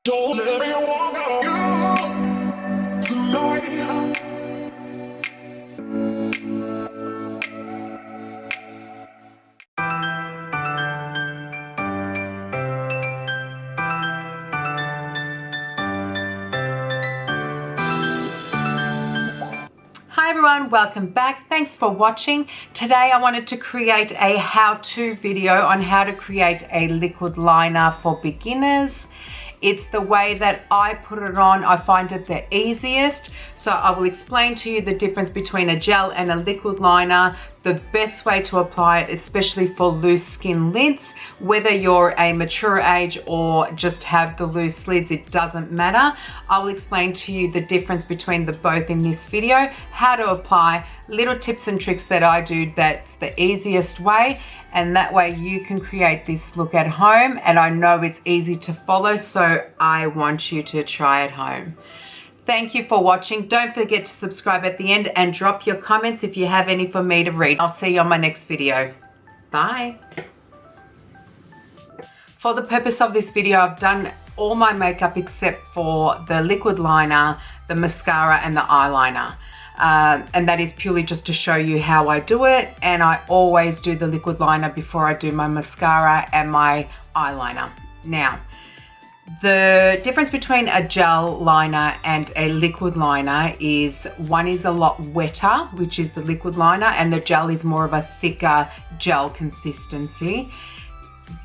Don't let me walk on you tonight. Hi everyone, welcome back. Thanks for watching. Today I wanted to create a how-to video on how to create a liquid liner for beginners. It's the way that I put it on. I find it the easiest. So I will explain to you the difference between a gel and a liquid liner, the best way to apply it, especially for loose skin lids. Whether you're a mature age or just have the loose lids, it doesn't matter. I will explain to you the difference between the both in this video, how to apply, little tips and tricks that I do that's the easiest way, and that way you can create this look at home. And I know it's easy to follow, so I want you to try at home. Thank you for watching. Don't forget to subscribe at the end and drop your comments if you have any for me to read. I'll see you on my next video. Bye. For the purpose of this video, I've done all my makeup except for the liquid liner, the mascara and the eyeliner. And that is purely just to show you how I do it. And I always do the liquid liner before I do my mascara and my eyeliner. Now, the difference between a gel liner and a liquid liner is one is a lot wetter, which is the liquid liner, and the gel is more of a thicker gel consistency.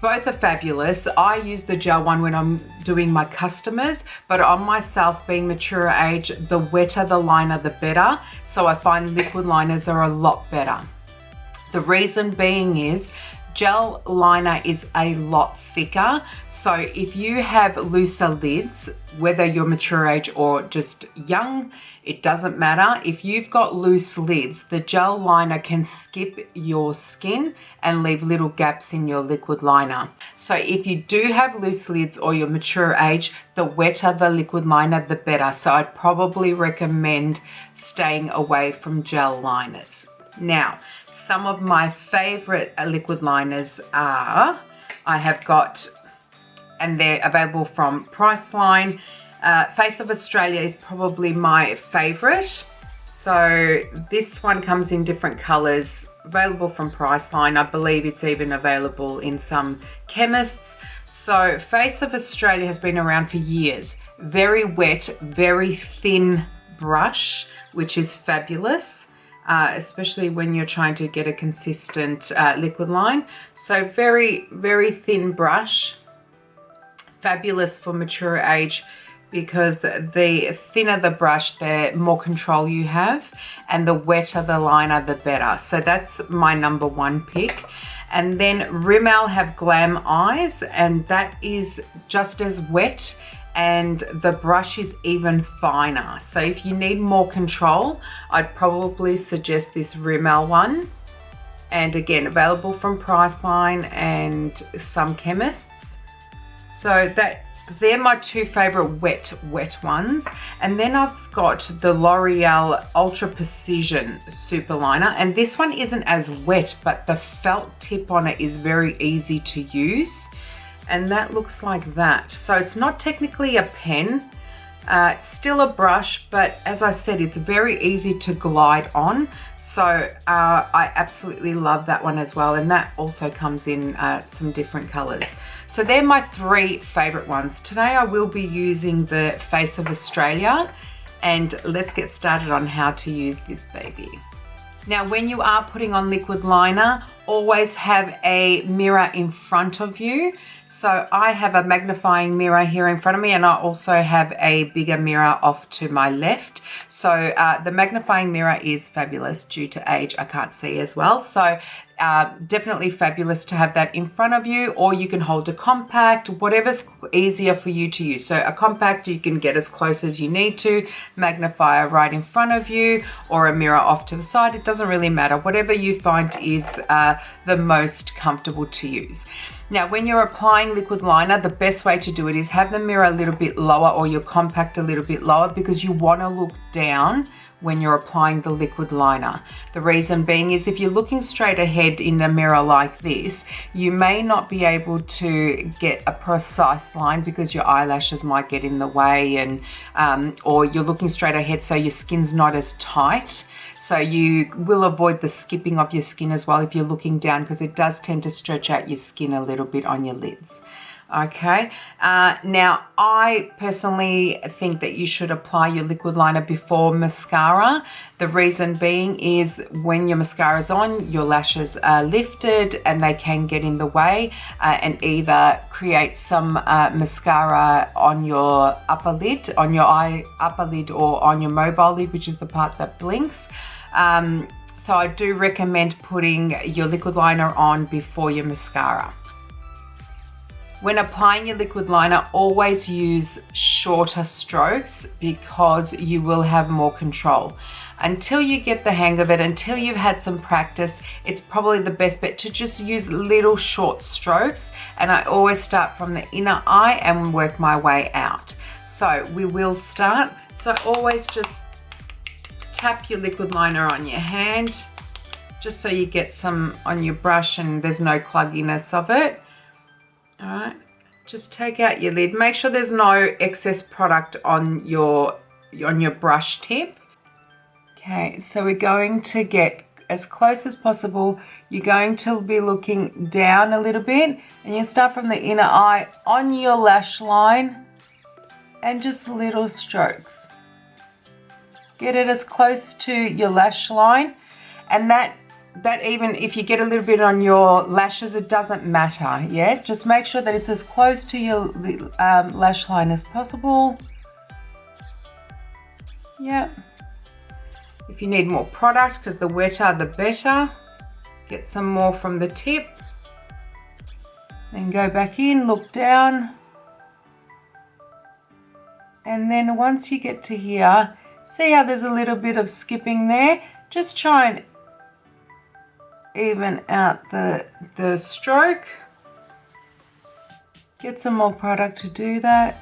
Both are fabulous. I use the gel one when I'm doing my customers, but on myself, being mature age, the wetter the liner, the better. So I find liquid liners are a lot better. The reason being is gel liner is a lot thicker. So if you have looser lids, whether you're mature age or just young, it doesn't matter. If you've got loose lids, the gel liner can skip your skin and leave little gaps in your liquid liner. So if you do have loose lids or you're mature age, the wetter the liquid liner, the better. So I'd probably recommend staying away from gel liners. Now, some of my favorite liquid liners are, I have got, and they're available from Priceline. Face of Australia is probably my favorite. So this one comes in different colors, available from Priceline. I believe it's even available in some chemists. So Face of Australia has been around for years. Very wet, very thin brush, which is fabulous. Especially when you're trying to get a consistent liquid line. So very, very thin brush. Fabulous for mature age because the thinner the brush, the more control you have, and the wetter the liner, the better. So that's my number one pick. And then Rimmel have Glam Eyes, and that is just as wet, and the brush is even finer. So if you need more control, I'd probably suggest this Rimmel one. And again, available from Priceline and some chemists. So they're my two favorite wet ones. And then I've got the L'Oreal Ultra Precision Super Liner. And this one isn't as wet, but the felt tip on it is very easy to use. And that looks like that. So it's not technically a pen, it's still a brush, but as I said, it's very easy to glide on. So I absolutely love that one as well. And that also comes in some different colors. So they're my three favorite ones. Today I will be using the Face of Australia, and let's get started on how to use this baby. Now, when you are putting on liquid liner, always have a mirror in front of you. So I have a magnifying mirror here in front of me, and I also have a bigger mirror off to my left. So the magnifying mirror is fabulous. Due to age, I can't see as well. So definitely fabulous to have that in front of you, or you can hold a compact, whatever's easier for you to use. So a compact, you can get as close as you need to, magnifier right in front of you, or a mirror off to the side. It doesn't really matter, whatever you find is the most comfortable to use. Now, when you're applying liquid liner, the best way to do it is have the mirror a little bit lower or your compact a little bit lower, because you want to look down when you're applying the liquid liner. The reason being is if you're looking straight ahead in a mirror like this, you may not be able to get a precise line because your eyelashes might get in the way, and or you're looking straight ahead so your skin's not as tight. So you will avoid the skipping of your skin as well if you're looking down, because it does tend to stretch out your skin a little bit on your lids. Okay, now I personally think that you should apply your liquid liner before mascara. The reason being is when your mascara is on, your lashes are lifted and they can get in the way and either create some mascara on your upper lid, on your eye upper lid, or on your mobile lid, which is the part that blinks. So I do recommend putting your liquid liner on before your mascara. When applying your liquid liner, always use shorter strokes because you will have more control. Until you get the hang of it, until you've had some practice, it's probably the best bet to just use little short strokes. And I always start from the inner eye and work my way out. So we will start. So always just tap your liquid liner on your hand, just so you get some on your brush and there's no clugginess of it. All right, just take out your lid. Make sure there's no excess product on your brush tip. Okay, so we're going to get as close as possible. You're going to be looking down a little bit, and you start from the inner eye on your lash line and just little strokes. Get it as close to your lash line, and that even if you get a little bit on your lashes, it doesn't matter. Yeah, just make sure that it's as close to your lash line as possible. Yeah. If you need more product, because the wetter the better, get some more from the tip. Then go back in, look down. And then once you get to here, see how there's a little bit of skipping there? Just try and even out the stroke. Get some more product to do that.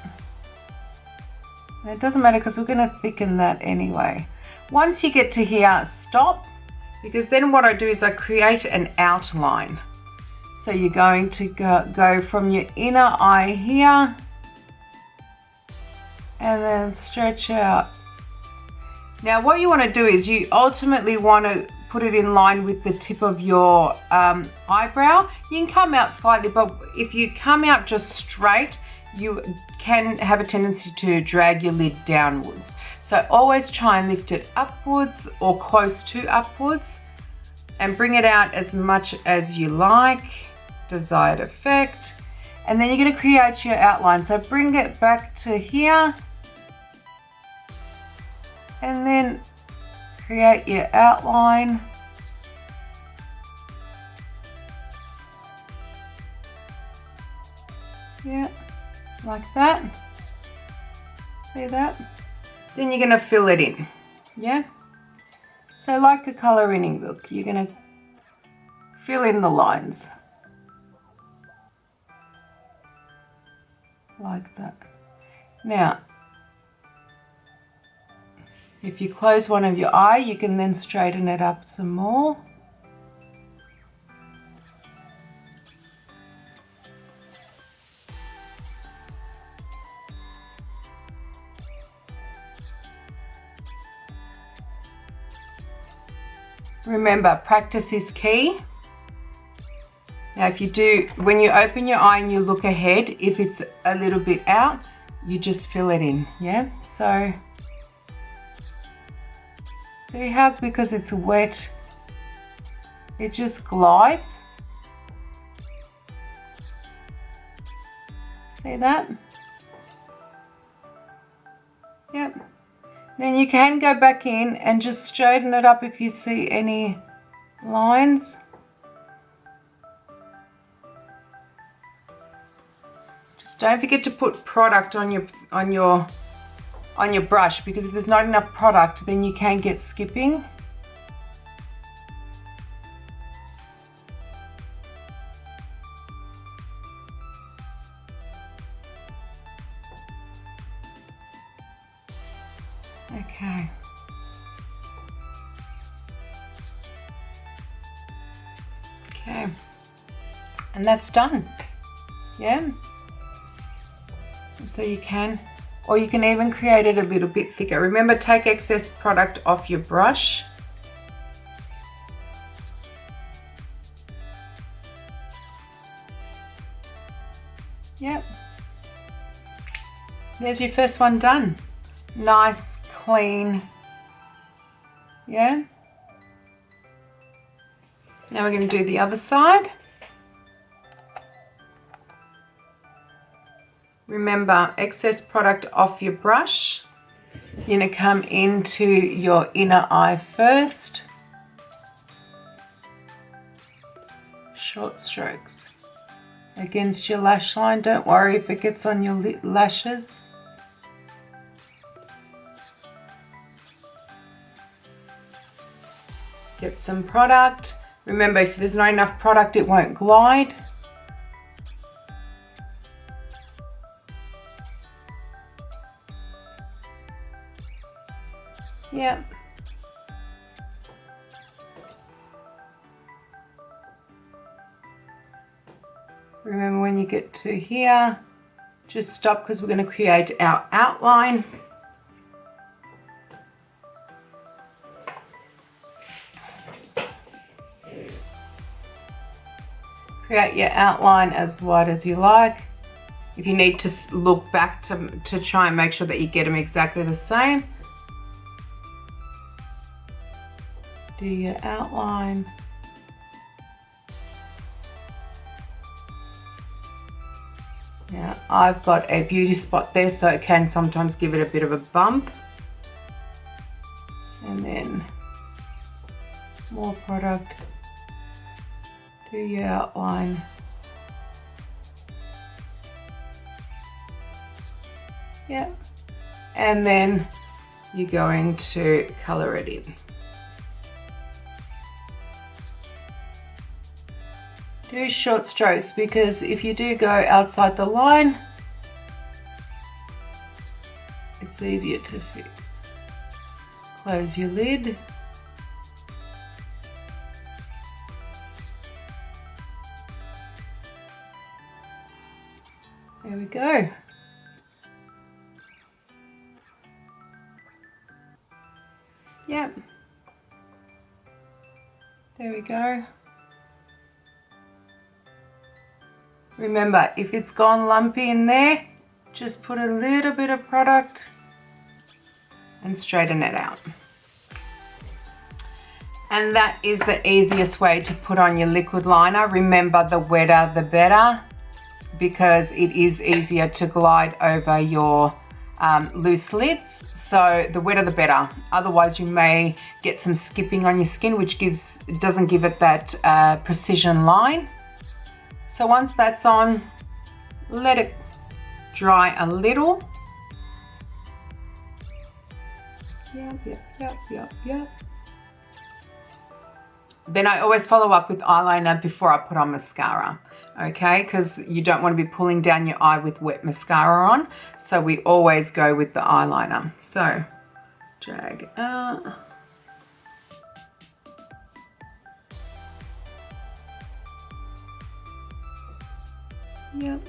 And it doesn't matter because we're going to thicken that anyway. Once you get to here, stop, because then what I do is I create an outline. So you're going to go from your inner eye here and then stretch out. Now what you want to do is you ultimately want to put it in line with the tip of your eyebrow. You can come out slightly, but if you come out just straight, you can have a tendency to drag your lid downwards. So always try and lift it upwards or close to upwards and bring it out as much as you like, desired effect. And then you're going to create your outline. So bring it back to here and then create your outline. Yeah, like that. See that? Then you're going to fill it in. Yeah? So like a colouring book, you're going to fill in the lines. Like that. Now, if you close one of your eye, you can then straighten it up some more. Remember, practice is key. Now if you do, when you open your eye and you look ahead, if it's a little bit out, you just fill it in, yeah? So, see how, because it's wet, it just glides. See that? Yep. Then you can go back in and just straighten it up if you see any lines. Just don't forget to put product on your brush, because if there's not enough product, then you can get skipping. Okay. Okay. And that's done. Yeah. And so you can, or you can even create it a little bit thicker. Remember, take excess product off your brush. Yep. There's your first one done. Nice, clean. Yeah. Now we're going to do the other side. Remember, excess product off your brush. You're going to come into your inner eye first. Short strokes against your lash line. Don't worry if it gets on your lashes. Get some product. Remember, if there's not enough product, it won't glide. Yep. Remember, when you get to here, just stop because we're going to create our outline. Create your outline as wide as you like. If you need to look back to try and make sure that you get them exactly the same. Do your outline. Now I've got a beauty spot there, so it can sometimes give it a bit of a bump. And then more product. Do your outline. Yeah. And then you're going to color it in. Do short strokes, because if you do go outside the line, it's easier to fix. Close your lid. There we go. Yep. There we go. Remember, if it's gone lumpy in there, just put a little bit of product and straighten it out. And that is the easiest way to put on your liquid liner. Remember, the wetter the better, because it is easier to glide over your loose lids. So the wetter the better. Otherwise you may get some skipping on your skin, which doesn't give it that precision line. So once that's on, let it dry a little. Yep. Then I always follow up with eyeliner before I put on mascara, okay? Because you don't want to be pulling down your eye with wet mascara on. So we always go with the eyeliner. So drag out. Yep.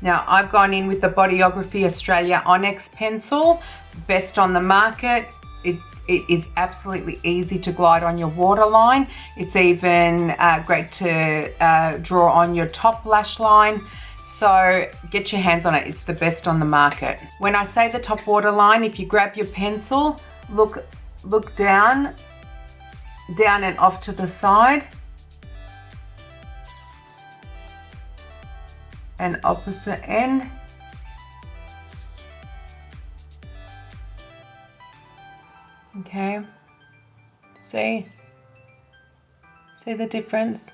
Now I've gone in with the Bodyography Australia Onyx pencil, best on the market. It is absolutely easy to glide on your waterline. It's even great to draw on your top lash line. So get your hands on it. It's the best on the market. When I say the top waterline, if you grab your pencil, look down and off to the side. And opposite end. Okay. See the difference?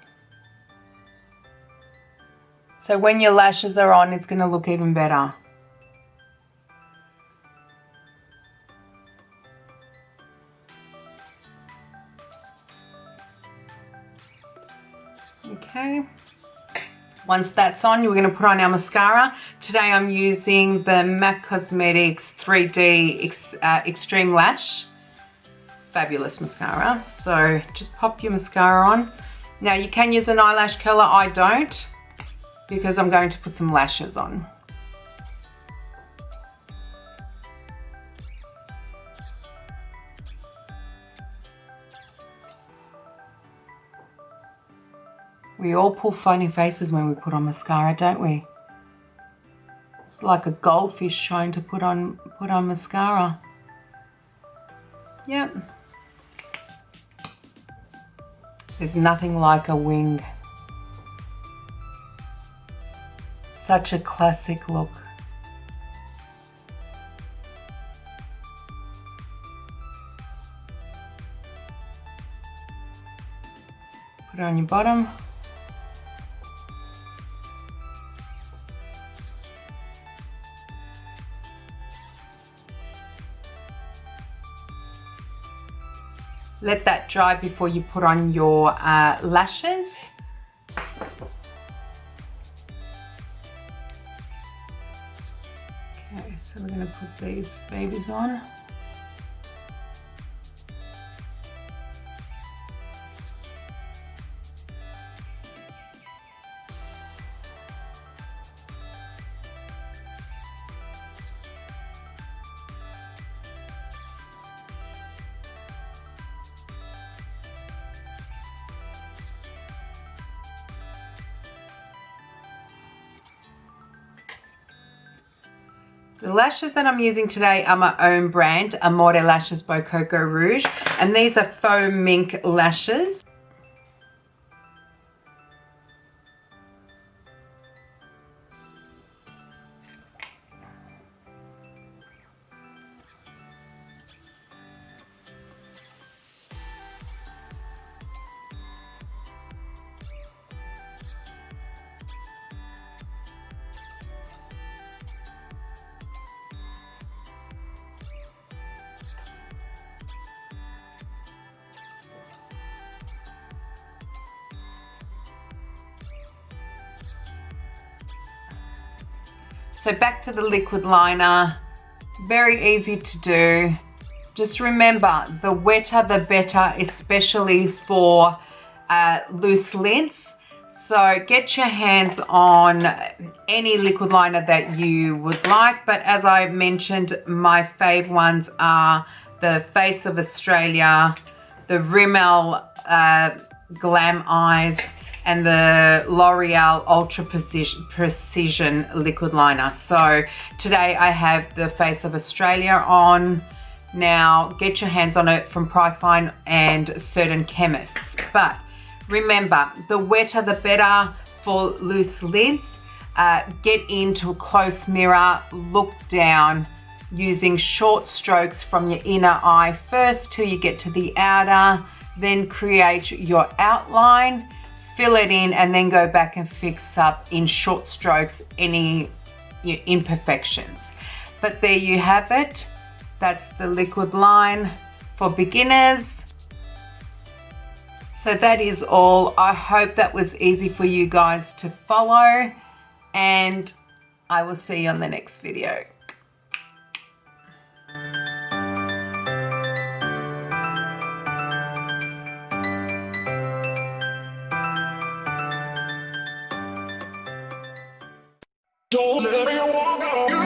So when your lashes are on, it's going to look even better. Okay. Once that's on, we're going to put on our mascara. Today I'm using the MAC Cosmetics 3D Extreme Lash. Fabulous mascara. So just pop your mascara on. Now you can use an eyelash curler. I don't, because I'm going to put some lashes on. We all pull funny faces when we put on mascara, don't we? It's like a goldfish trying to put on mascara. Yep. There's nothing like a wing. Such a classic look. Put it on your bottom. Let that dry before you put on your lashes. Okay, so we're going to put these babies on. The lashes that I'm using today are my own brand, Amore lashes by Coco Rouge, and these are faux mink lashes. So back to the liquid liner, very easy to do. Just remember, the wetter the better, especially for loose lids. So get your hands on any liquid liner that you would like, but as I mentioned, my fave ones are the Face of Australia, the Rimmel Glam Eyes, and the L'Oreal Ultra Precision liquid liner. So today I have the Face of Australia on. Now get your hands on it from Priceline and certain chemists. But remember, the wetter the better for loose lids. Get into a close mirror, look down using short strokes from your inner eye first till you get to the outer, then create your outline. Fill it in and then go back and fix up in short strokes any imperfections. But there you have it. That's the liquid line for beginners. So that is all. I hope that was easy for you guys to follow, and I will see you on the next video. Don't let me walk on you.